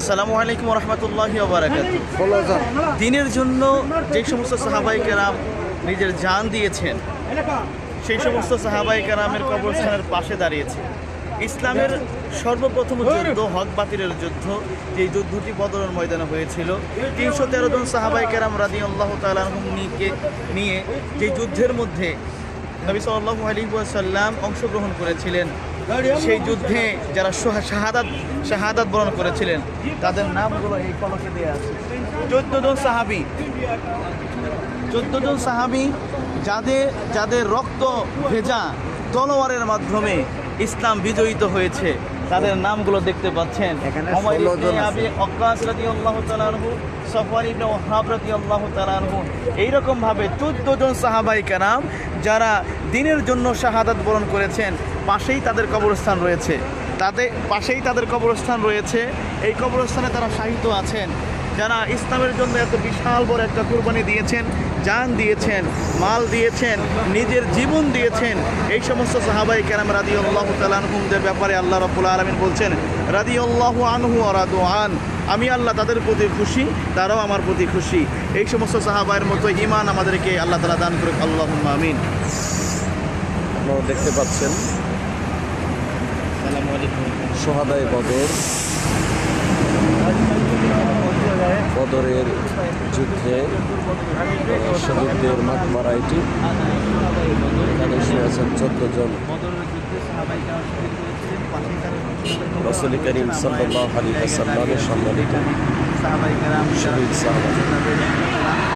আসসালামু আলাইকুম রহমতুল্লাহি ওয়া বারাকাতুহু। দিনের জন্য যে সমস্ত সাহাবায়ে কেরাম নিজের জান দিয়েছেন, সেই সমস্ত সাহাবায়ে কেরামের কবরস্থানের পাশে দাঁড়িয়েছে। ইসলামের সর্বপ্রথম যুদ্ধ হক বাতিলের যুদ্ধ, যে যুদ্ধটি বদরের ময়দানে হয়েছিল। ৩১৩ জন সাহাবায়ে কেরাম রাদিয়াল্লাহু তাআলা আনহুম নিয়ে যে যুদ্ধের মধ্যে নবী সাল্লাল্লাহু আলাইহি ওয়াসাল্লাম অংশগ্রহণ করেছিলেন, সেই যুদ্ধে যারা শাহাদাত বরণ করেছিলেন তাদের নামগুলো এই ফলকে দেওয়া আছে। 14 জন সাহাবী যাদের রক্ত ভেজা তলোয়ারের মাধ্যমে ইসলাম বিজয়িত হয়েছে, তাদের নামগুলো দেখতে পাচ্ছেন। উমাইর ইবনে আবি ওয়াক্কাস রাদিয়াল্লাহু তাআলা আনহু, সাফওয়ান ইবনে ওয়াহাব রাদিয়াল্লাহু তাআলা আনহু, এইরকম ভাবে 14 জন সাহাবায়ে কেরাম যারা দ্বীনের জন্য শাহাদাত বরণ করেছেন, পাশেই তাদের কবরস্থান রয়েছে। এই কবরস্থানে তারা শাহিদ আছেন, যারা ইসলামের জন্য এত বিশাল বড় একটা কুরবানি দিয়েছেন, জান দিয়েছেন, মাল দিয়েছেন, নিজের জীবন দিয়েছেন। এই সমস্ত সাহাবায়ে কেরাম রাদিয়াল্লাহু তাআলা আনহুমদের ব্যাপারে আল্লাহ রাব্বুল আলামিন বলছেন, রাদিয়াল্লাহু আনহু ওয়া রাদু আন, আমি আল্লাহ তাদের প্রতি খুশি, তারাও আমার প্রতি খুশি। এই সমস্ত সাহাবায়ের মতো ঈমান আমাদেরকে আল্লাহ তাআলা দান করুক, আল্লাহুম্মা আমিন। আপনারা দেখতে পাচ্ছেন সোহাদায়ে বদরের যুদ্ধে শহীদদের মাকবারা এটি। এখানে শুয়ে আছেন 14 জন রাসূল করিম সাল্লাল্লাহু আলাইহি ওয়াসাল্লামের সম্মানিত শহীদ সাহাবা।